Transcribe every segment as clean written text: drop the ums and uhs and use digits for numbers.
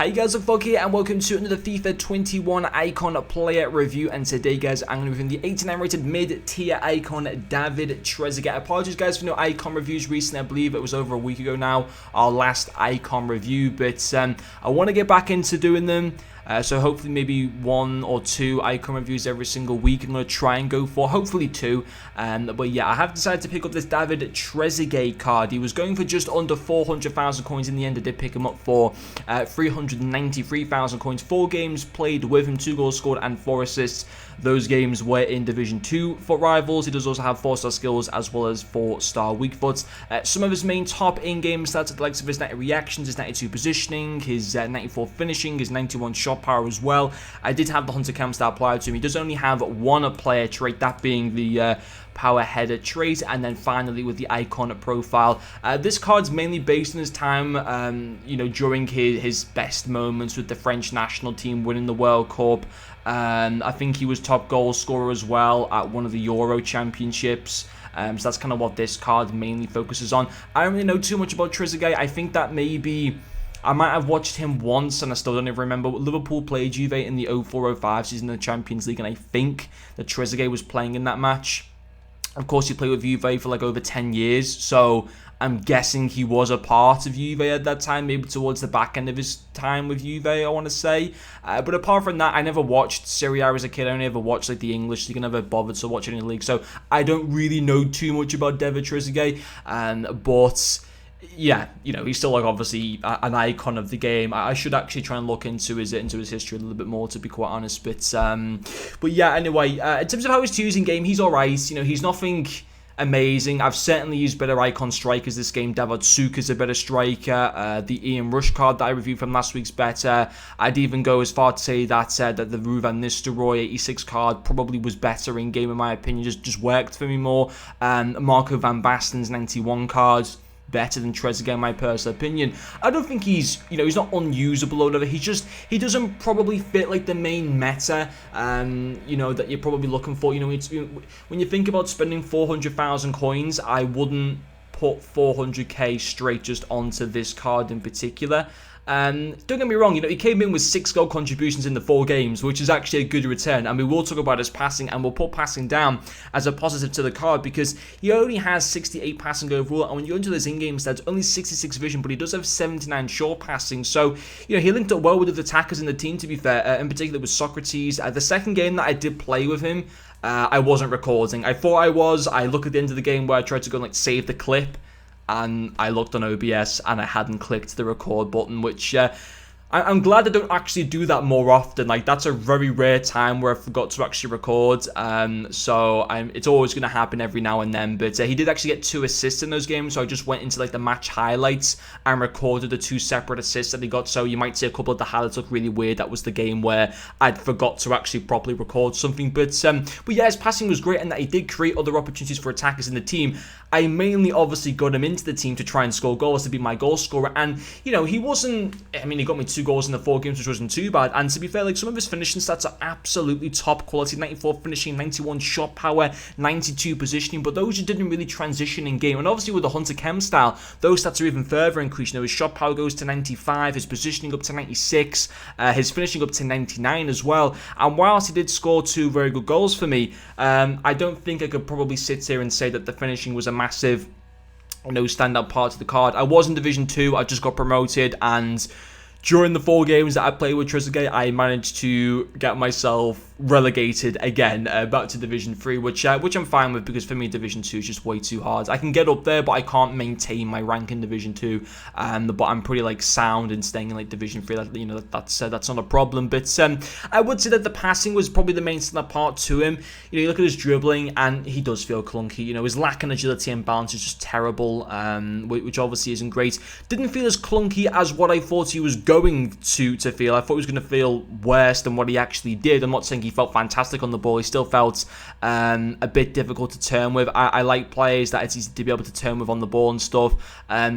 Hi guys, I'm Fog here and welcome to another FIFA 21 Icon player review. And today guys, I'm going to be reviewing the 89 rated mid-tier icon David Trezeguet. Apologies guys for no icon reviews recently. I believe it was over a week ago now, our last icon review, but I want to get back into doing them. So hopefully maybe 1 or 2 icon reviews every single week. I'm going to try and go for hopefully 2. But yeah, I have decided to pick up this David Trezeguet card. He was going for just under 400,000 coins. In the end, I did pick him up for 393,000 coins. 4 games played with him, 2 goals scored and 4 assists. Those games were in Division 2 for rivals. He does also have 4-star skills as well as 4-star weak foot. Some of his main top in-game stats are the likes of his 90 reactions, his 92 positioning, his 94 finishing, his 91 shot power as well. I did have the Hunter Cam stat applied to him. He does only have 1 player trait, that being the power header trait, and then finally with the icon profile. This card's mainly based on his time, during his best moments with the French national team, winning the World Cup. I think he was top goal scorer as well at one of the Euro Championships. So that's kind of what this card mainly focuses on. I don't really know too much about Trezeguet. I think that maybe I might have watched him once and I still don't even remember. Liverpool played Juve in the 04-05 season in the Champions League, and I think that Trezeguet was playing in that match. Of course, he played with Juve for like over 10 years, so I'm guessing he was a part of Juve at that time, maybe towards the back end of his time with Juve, I want to say. But apart from that, I never watched Serie A as a kid. I only ever watched like the English league. I never bothered to watch any league, so I don't really know too much about David Trezeguet. But yeah, he's still like obviously an icon of the game. I should actually try and look into his history a little bit more, to be quite honest. But yeah, anyway, in terms of how he's using game, he's alright. He's nothing amazing. I've certainly used better icon strikers this game. David Suka's a better striker. The Ian Rush card that I reviewed from last week's better. I'd even go as far to say that the Ruud van Nistelrooy 86 card probably was better in game in my opinion. Just worked for me more. Marco van Basten's 91 cards better than Trezeguet in my personal opinion. I don't think he's not unusable or whatever. He doesn't probably fit like the main meta that you're probably looking for. When you think about spending 400,000 coins, I wouldn't put 400k straight just onto this card in particular. Don't get me wrong, he came in with 6 goal contributions in the 4 games, which is actually a good return, and we will talk about his passing, and we'll put passing down as a positive to the card, because he only has 68 passing overall, and when you go into those in-game stats, only 66 vision, but he does have 79 short passing, so, he linked up well with the attackers in the team, to be fair, in particular with Socrates. The second game that I did play with him, I wasn't recording. I thought I was. I look at the end of the game where I tried to go and save the clip, and I looked on OBS and I hadn't clicked the record button, which I'm glad I don't actually do that more often. Like, that's a very rare time where I forgot to actually record. So it's always going to happen every now and then. But he did actually get 2 assists in those games. So I just went into like the match highlights and recorded the 2 separate assists that he got. So you might see a couple of the highlights look really weird. That was the game where I'd forgot to actually properly record something. But yeah, his passing was great, and that he did create other opportunities for attackers in the team. I mainly obviously got him into the team to try and score goals, to be my goal scorer. And, he wasn't, he got me 2 goals in the 4 games, which wasn't too bad. And to be fair, like, some of his finishing stats are absolutely top quality. 94 finishing, 91 shot power, 92 positioning, but those didn't really transition in game. And obviously with the Hunter Chem style, those stats are even further increased. His shot power goes to 95, his positioning up to 96, his finishing up to 99 as well. And whilst he did score 2 very good goals for me, I don't think I could probably sit here and say that the finishing was a massive standout part of the card. I was in Division 2, I just got promoted, and during the 4 games that I played with Trezeguet, I managed to get myself relegated again back to Division 3, which I'm fine with, because for me Division 2 is just way too hard. I can get up there, but I can't maintain my rank in Division 2. But I'm pretty like sound in staying in like Division 3. That's not a problem. But I would say that the passing was probably the main standout part to him. You look at his dribbling, and he does feel clunky. His lack of agility and balance is just terrible, which obviously isn't great. Didn't feel as clunky as what I thought he was going to feel. I thought he was going to feel worse than what he actually did. I'm not saying he felt fantastic on the ball. He still felt a bit difficult to turn with. I like players that it's easy to be able to turn with on the ball and stuff.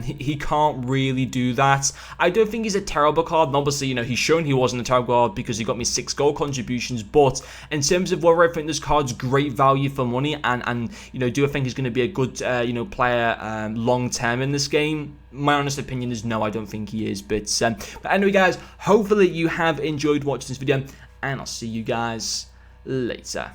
He can't really do that. I don't think he's a terrible card, and obviously, you know, he's shown he wasn't a terrible card because he got me 6 goal contributions. But in terms of whether I think this card's great value for money, and you know, do I think he's going to be a good you know, player long term in this game? My honest opinion is no, I don't think he is. But anyway, guys, hopefully you have enjoyed watching this video, and I'll see you guys later.